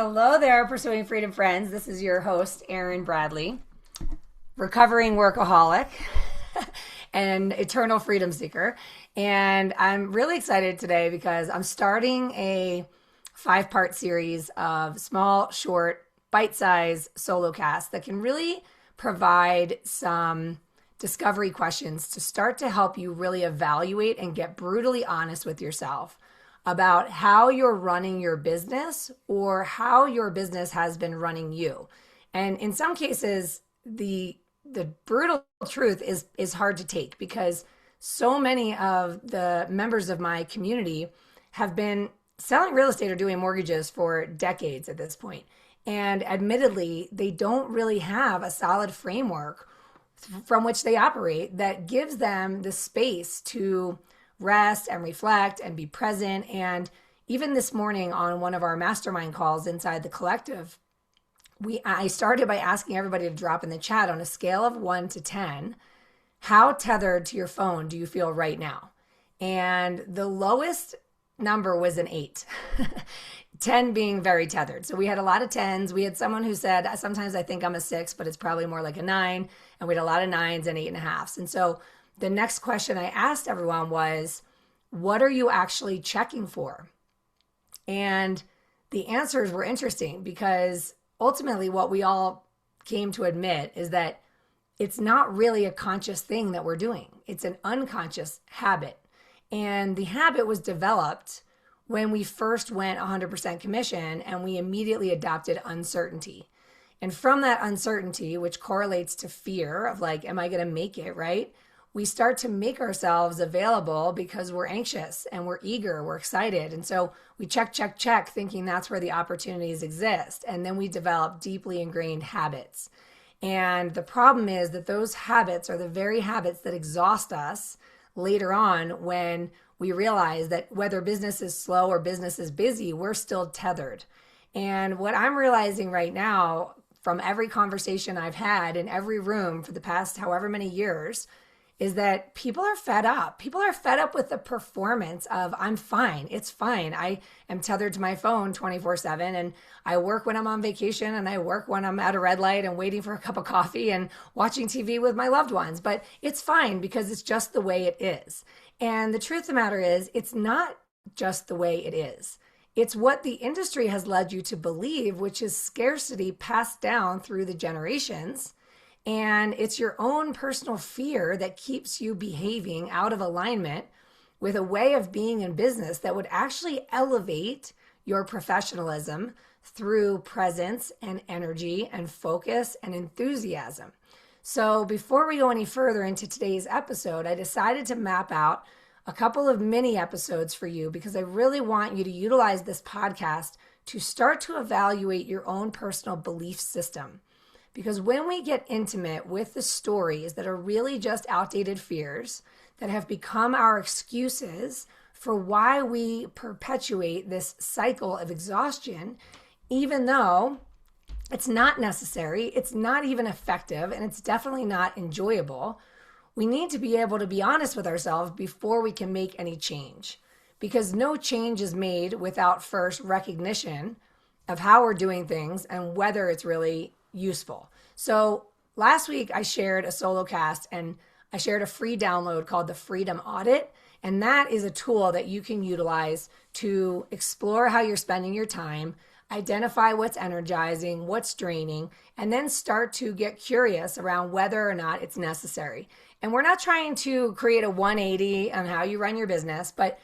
Hello there, Pursuing Freedom friends. This is your host, Erin Bradley, recovering workaholic and eternal freedom seeker. And I'm really excited today because I'm starting a 5-part series of small, short, bite-sized solocasts that can really provide some discovery questions to start to help you really evaluate and get brutally honest with yourself about how you're running your business or how your business has been running you. And in some cases, the brutal truth is hard to take because so many of the members of my community have been selling real estate or doing mortgages for decades at this point. And admittedly, they don't really have a solid framework from which they operate that gives them the space to rest and reflect and be present. And even this morning on one of our mastermind calls inside the collective, I started by asking everybody to drop in the chat on a scale of 1 to 10, how tethered to your phone do you feel right now? And the lowest number was an 8, 10 being very tethered. So we had a lot of 10s. We had someone who said, sometimes I think I'm a 6, but it's probably more like a 9. And we had a lot of 9s and 8.5s. And so the next question I asked everyone was, what are you actually checking for? And the answers were interesting because ultimately what we all came to admit is that it's not really a conscious thing that we're doing. It's an unconscious habit. And the habit was developed when we first went 100% commission and we immediately adopted uncertainty. And from that uncertainty, which correlates to fear of like, am I going to make it, right? We start to make ourselves available because we're anxious and we're eager, we're excited. And so we check, thinking that's where the opportunities exist. And then we develop deeply ingrained habits. And the problem is that those habits are the very habits that exhaust us later on when we realize that whether business is slow or business is busy, we're still tethered. And what I'm realizing right now from every conversation I've had in every room for the past however many years is that people are fed up. People are fed up with the performance of I'm fine. It's fine. I am tethered to my phone 24/7 and I work when I'm on vacation and I work when I'm at a red light and waiting for a cup of coffee and watching TV with my loved ones. But it's fine because it's just the way it is. And the truth of the matter is it's not just the way it is. It's what the industry has led you to believe, which is scarcity passed down through the generations. And it's your own personal fear that keeps you behaving out of alignment with a way of being in business that would actually elevate your professionalism through presence and energy and focus and enthusiasm. So before we go any further into today's episode, I decided to map out a couple of mini episodes for you because I really want you to utilize this podcast to start to evaluate your own personal belief system. Because when we get intimate with the stories that are really just outdated fears that have become our excuses for why we perpetuate this cycle of exhaustion, even though it's not necessary, it's not even effective, and it's definitely not enjoyable, we need to be able to be honest with ourselves before we can make any change. Because no change is made without first recognition of how we're doing things and whether it's really useful. So last week I shared a Solocast and I shared a free download called the Freedom Audit. And that is a tool that you can utilize to explore how you're spending your time, identify what's energizing, what's draining, and then start to get curious around whether or not it's necessary. And we're not trying to create a 180 on how you run your business, but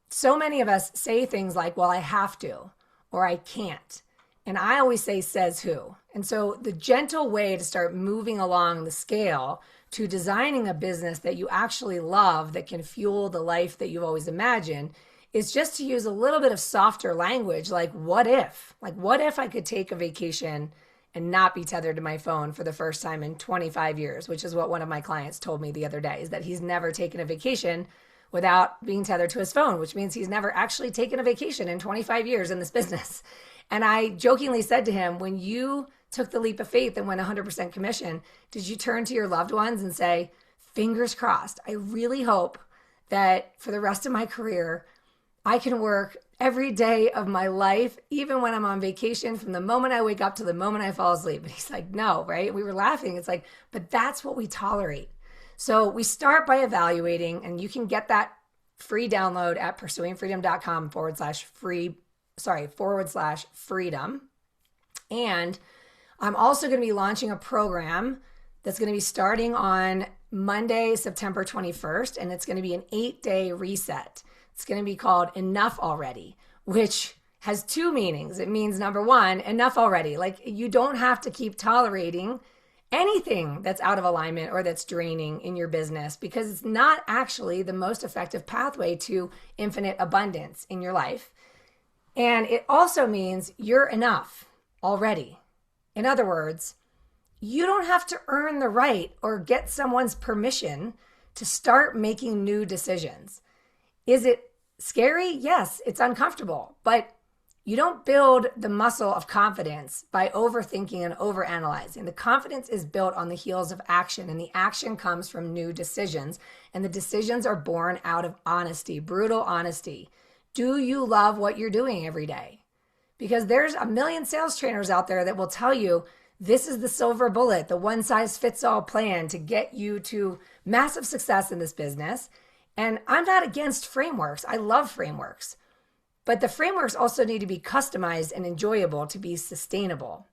so many of us say things like, well, I have to, or I can't. And I always say, says who? And so the gentle way to start moving along the scale to designing a business that you actually love that can fuel the life that you've always imagined is just to use a little bit of softer language like what if? Like what if I could take a vacation and not be tethered to my phone for the first time in 25 years, which is what one of my clients told me the other day, is that he's never taken a vacation without being tethered to his phone, which means he's never actually taken a vacation in 25 years in this business. And I jokingly said to him, when you took the leap of faith and went 100% commission, did you turn to your loved ones and say, fingers crossed, I really hope that for the rest of my career, I can work every day of my life, even when I'm on vacation, from the moment I wake up to the moment I fall asleep. And he's like, no, right? We were laughing. It's like, but that's what we tolerate. So we start by evaluating, and you can get that free download at pursuingfreedom.com/freedom. And I'm also going to be launching a program that's going to be starting on Monday, September 21st, and it's going to be an 8-day reset. It's going to be called Enough Already, which has two meanings. It means, number one, enough already. Like, you don't have to keep tolerating anything that's out of alignment or that's draining in your business, because it's not actually the most effective pathway to infinite abundance in your life. And it also means you're enough already. In other words, you don't have to earn the right or get someone's permission to start making new decisions. Is it scary? Yes, it's uncomfortable, but you don't build the muscle of confidence by overthinking and overanalyzing. The confidence is built on the heels of action, and the action comes from new decisions, and the decisions are born out of honesty, brutal honesty. Do you love what you're doing every day? Because there's a million sales trainers out there that will tell you this is the silver bullet, the one-size-fits-all plan to get you to massive success in this business. And I'm not against frameworks. I love frameworks. But the frameworks also need to be customized and enjoyable to be sustainable.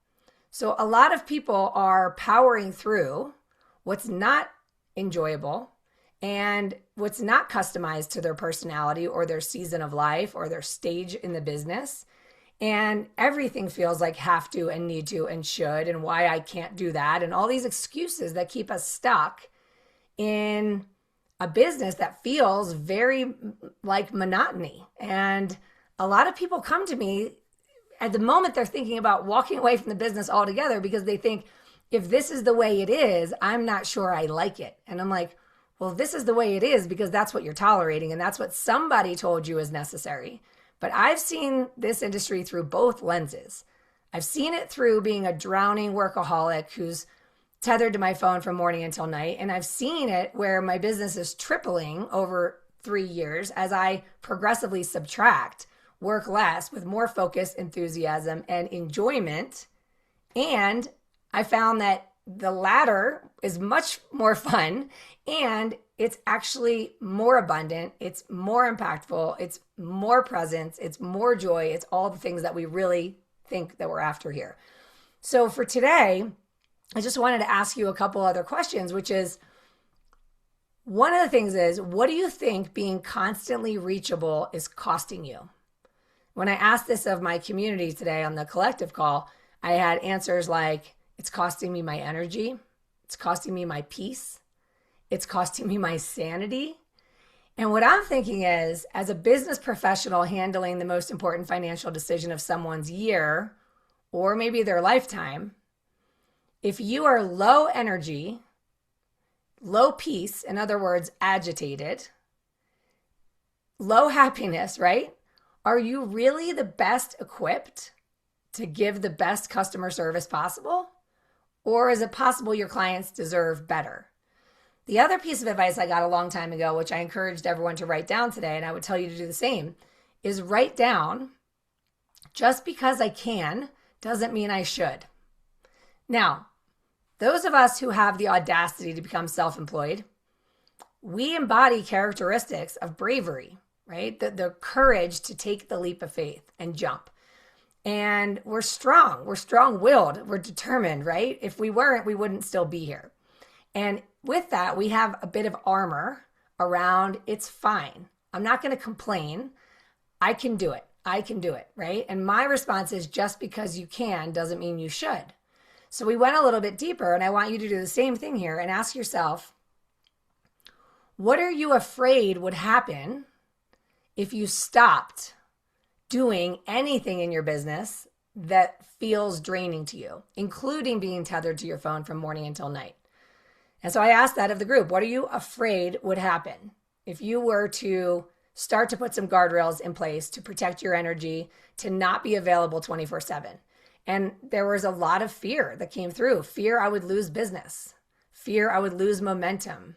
So a lot of people are powering through what's not enjoyable and what's not customized to their personality or their season of life or their stage in the business. And everything feels like have to and need to and should and why I can't do that, and all these excuses that keep us stuck in a business that feels very like monotony. And a lot of people come to me at the moment they're thinking about walking away from the business altogether, because they think, if this is the way it is, I'm not sure I like it. And I'm like, well, this is the way it is because that's what you're tolerating, and that's what somebody told you is necessary. But I've seen this industry through both lenses. I've seen it through being a drowning workaholic who's tethered to my phone from morning until night. And I've seen it where my business is tripling over 3 years as I progressively subtract, work less with more focus, enthusiasm, and enjoyment. And I found that the latter is much more fun, and it's actually more abundant, it's more impactful, it's more presence, it's more joy, it's all the things that we really think that we're after here. So for today, I just wanted to ask you a couple other questions, which is, one of the things is, what do you think being constantly reachable is costing you? When I asked this of my community today on the collective call, I had answers like, it's costing me my energy, it's costing me my peace, it's costing me my sanity. And what I'm thinking is, as a business professional handling the most important financial decision of someone's year, or maybe their lifetime, if you are low energy, low peace, in other words, agitated, low happiness, right? Are you really the best equipped to give the best customer service possible? Or is it possible your clients deserve better? The other piece of advice I got a long time ago, which I encouraged everyone to write down today, and I would tell you to do the same, is write down, just because I can doesn't mean I should. Now, those of us who have the audacity to become self-employed, we embody characteristics of bravery, right? The courage to take the leap of faith and jump. And we're strong. We're strong-willed. We're determined, right? If we weren't, we wouldn't still be here. And with that, we have a bit of armor around, it's fine. I'm not going to complain. I can do it. I can do it, right? And my response is, just because you can doesn't mean you should. So we went a little bit deeper, and I want you to do the same thing here and ask yourself, what are you afraid would happen if you stopped doing anything in your business that feels draining to you, including being tethered to your phone from morning until night? And so I asked that of the group, what are you afraid would happen if you were to start to put some guardrails in place to protect your energy, to not be available 24/7? And there was a lot of fear that came through. Fear I would lose business. Fear I would lose momentum.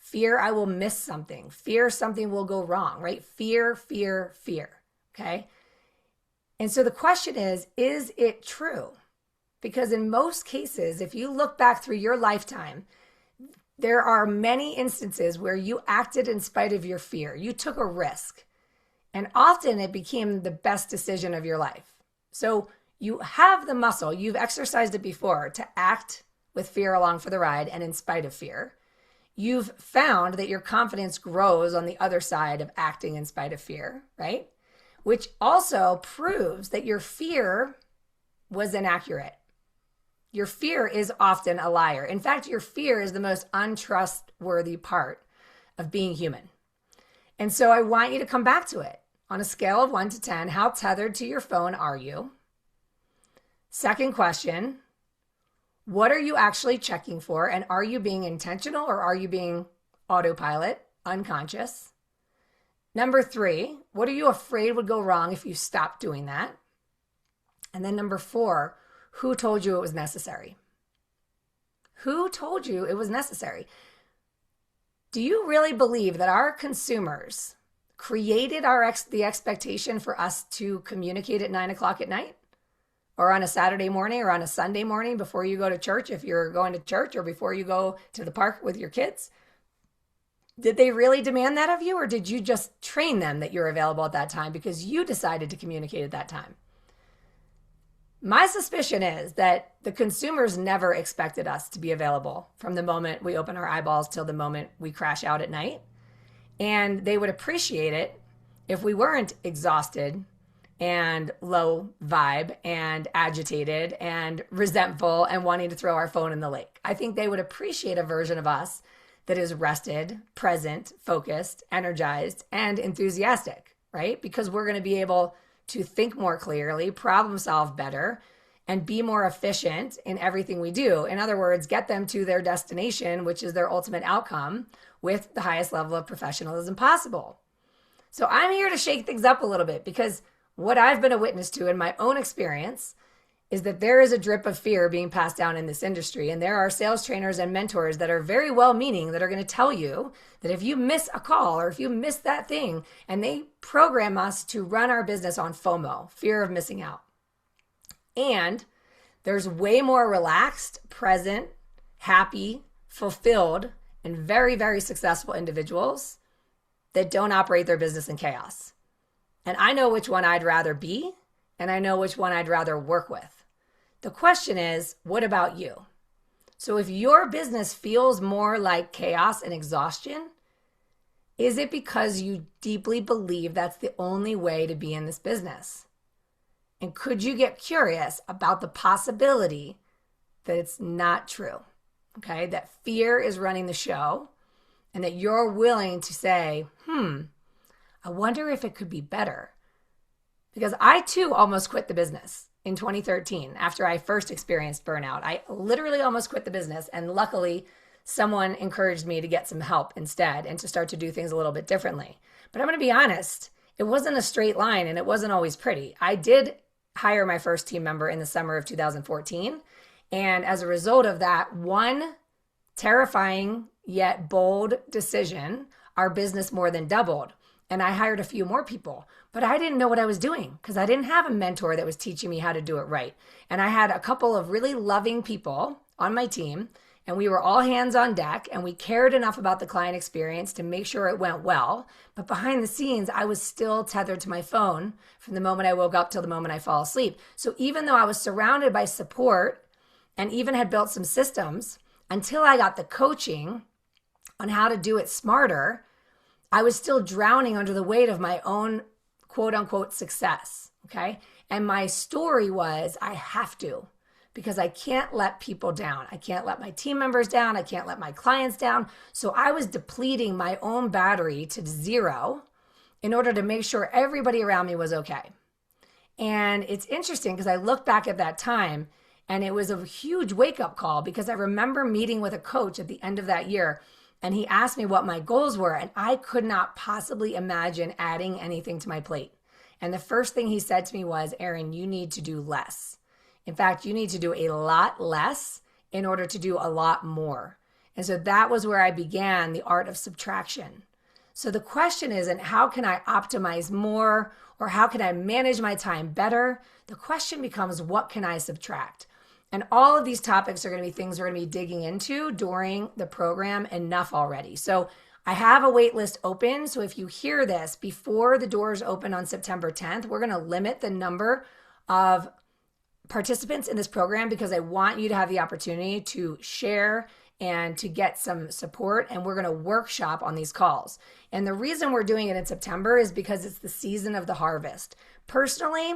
Fear I will miss something. Fear something will go wrong, right? Fear, fear, fear, okay? And so the question is it true? Because in most cases, if you look back through your lifetime, there are many instances where you acted in spite of your fear. You took a risk, and often it became the best decision of your life. So you have the muscle, you've exercised it before to act with fear along for the ride and in spite of fear. You've found that your confidence grows on the other side of acting in spite of fear, right? Which also proves that your fear was inaccurate. Your fear is often a liar. In fact, your fear is the most untrustworthy part of being human. And so I want you to come back to it. On a scale of 1 to 10, how tethered to your phone are you? Second question, what are you actually checking for? And are you being intentional or are you being autopilot, unconscious? Number 3, what are you afraid would go wrong if you stopped doing that? And then number 4, who told you it was necessary? Who told you it was necessary? Do you really believe that our consumers created the expectation for us to communicate at 9 o'clock at night? Or on a Saturday morning or on a Sunday morning before you go to church, if you're going to church, or before you go to the park with your kids? Did they really demand that of you, or did you just train them that you're available at that time because you decided to communicate at that time? My suspicion is that the consumers never expected us to be available from the moment we open our eyeballs till the moment we crash out at night. And they would appreciate it if we weren't exhausted and low vibe and agitated and resentful and wanting to throw our phone in the lake. I think they would appreciate a version of us that is rested, present, focused, energized, and enthusiastic, right? Because we're going to be able to think more clearly, problem solve better, and be more efficient in everything we do. In other words, get them to their destination, which is their ultimate outcome, with the highest level of professionalism possible. So I'm here to shake things up a little bit, because what I've been a witness to in my own experience is that there is a drip of fear being passed down in this industry. And there are sales trainers and mentors that are very well-meaning that are going to tell you that if you miss a call or if you miss that thing, and they program us to run our business on FOMO, fear of missing out. And there's way more relaxed, present, happy, fulfilled, and very, very successful individuals that don't operate their business in chaos. And I know which one I'd rather be, and I know which one I'd rather work with. The question is, what about you? So if your business feels more like chaos and exhaustion, is it because you deeply believe that's the only way to be in this business? And could you get curious about the possibility that it's not true? Okay, that fear is running the show, and that you're willing to say, I wonder if it could be better. Because I too almost quit the business in 2013 after I first experienced burnout. I literally almost quit the business, and luckily someone encouraged me to get some help instead and to start to do things a little bit differently. But I'm going to be honest, it wasn't a straight line and it wasn't always pretty. I did hire my first team member in the summer of 2014. And as a result of that one terrifying yet bold decision, our business more than doubled. And I hired a few more people, but I didn't know what I was doing because I didn't have a mentor that was teaching me how to do it right. And I had a couple of really loving people on my team, and we were all hands on deck, and we cared enough about the client experience to make sure it went well. But behind the scenes, I was still tethered to my phone from the moment I woke up till the moment I fall asleep. So even though I was surrounded by support and even had built some systems, until I got the coaching on how to do it smarter, I was still drowning under the weight of my own quote unquote success. Okay. And my story was, I have to, because I can't let people down. I can't let my team members down. I can't let my clients down. So I was depleting my own battery to zero in order to make sure everybody around me was okay. And it's interesting because I look back at that time, and it was a huge wake-up call, because I remember meeting with a coach at the end of that year, and he asked me what my goals were, and I could not possibly imagine adding anything to my plate. And the first thing he said to me was, Erin, you need to do less. In fact, you need to do a lot less in order to do a lot more. And so that was where I began the art of subtraction. So the question isn't how can I optimize more or how can I manage my time better? The question becomes what can I subtract? And all of these topics are going to be things we're going to be digging into during the program enough already. So I have a wait list open. So if you hear this before the doors open on September 10th, we're going to limit the number of participants in this program because I want you to have the opportunity to share and to get some support. And we're going to workshop on these calls. And the reason we're doing it in September is because it's the season of the harvest. Personally,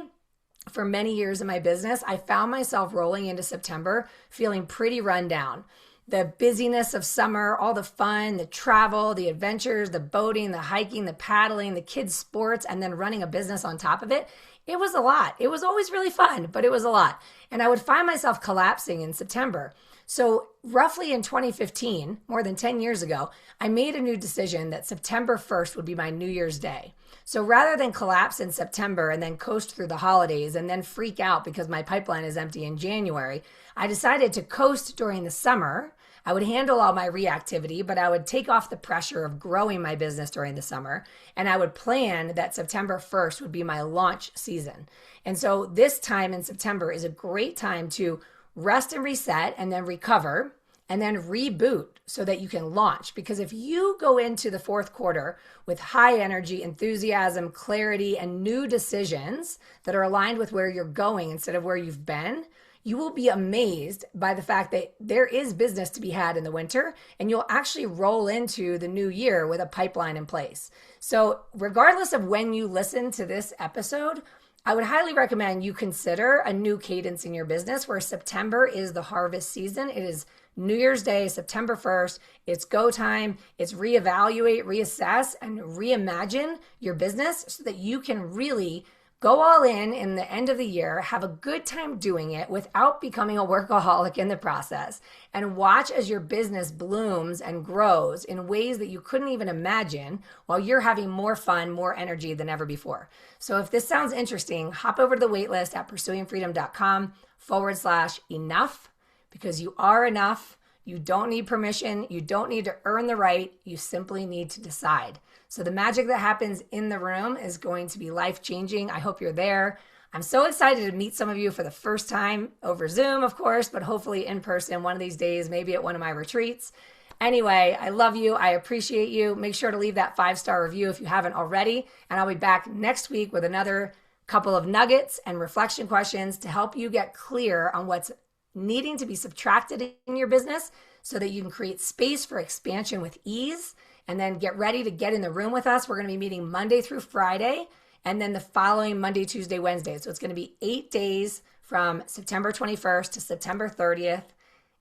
for many years in my business, I found myself rolling into September feeling pretty run down. The busyness of summer, all the fun, the travel, the adventures, the boating, the hiking, the paddling, the kids' sports, and then running a business on top of it. It was a lot. It was always really fun, but it was a lot. And I would find myself collapsing in September. So roughly in 2015, more than 10 years ago, I made a new decision that September 1st would be my New Year's Day. So rather than collapse in September and then coast through the holidays and then freak out because my pipeline is empty in January, I decided to coast during the summer. I would handle all my reactivity, but I would take off the pressure of growing my business during the summer. And I would plan that September 1st would be my launch season. And so this time in September is a great time to rest and reset and then recover and then reboot so that you can launch. Because if you go into the fourth quarter with high energy, enthusiasm, clarity, and new decisions that are aligned with where you're going instead of where you've been, you will be amazed by the fact that there is business to be had in the winter, and you'll actually roll into the new year with a pipeline in place. So regardless of when you listen to this episode, I would highly recommend you consider a new cadence in your business where September is the harvest season. It is New Year's Day, September 1st. It's go time. It's reevaluate, reassess, and reimagine your business so that you can really go all in the end of the year, have a good time doing it without becoming a workaholic in the process, and watch as your business blooms and grows in ways that you couldn't even imagine while you're having more fun, more energy than ever before. So if this sounds interesting, hop over to the waitlist at pursuingfreedom.com/enough, because you are enough. You don't need permission. You don't need to earn the right. You simply need to decide. So the magic that happens in the room is going to be life-changing. I hope you're there. I'm so excited to meet some of you for the first time over Zoom, of course, but hopefully in person one of these days, maybe at one of my retreats. Anyway, I love you. I appreciate you. Make sure to leave that 5-star review if you haven't already. And I'll be back next week with another couple of nuggets and reflection questions to help you get clear on what's needing to be subtracted in your business so that you can create space for expansion with ease. And then get ready to get in the room with us. We're going to be meeting Monday through Friday and then the following Monday, Tuesday, Wednesday. So it's going to be 8 days from September 21st to September 30th.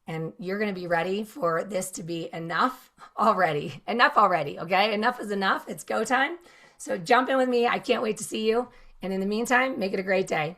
And you're going to be ready for this to be enough already. Enough already, okay? Enough is enough. It's go time. So jump in with me. I can't wait to see you. And in the meantime, make it a great day.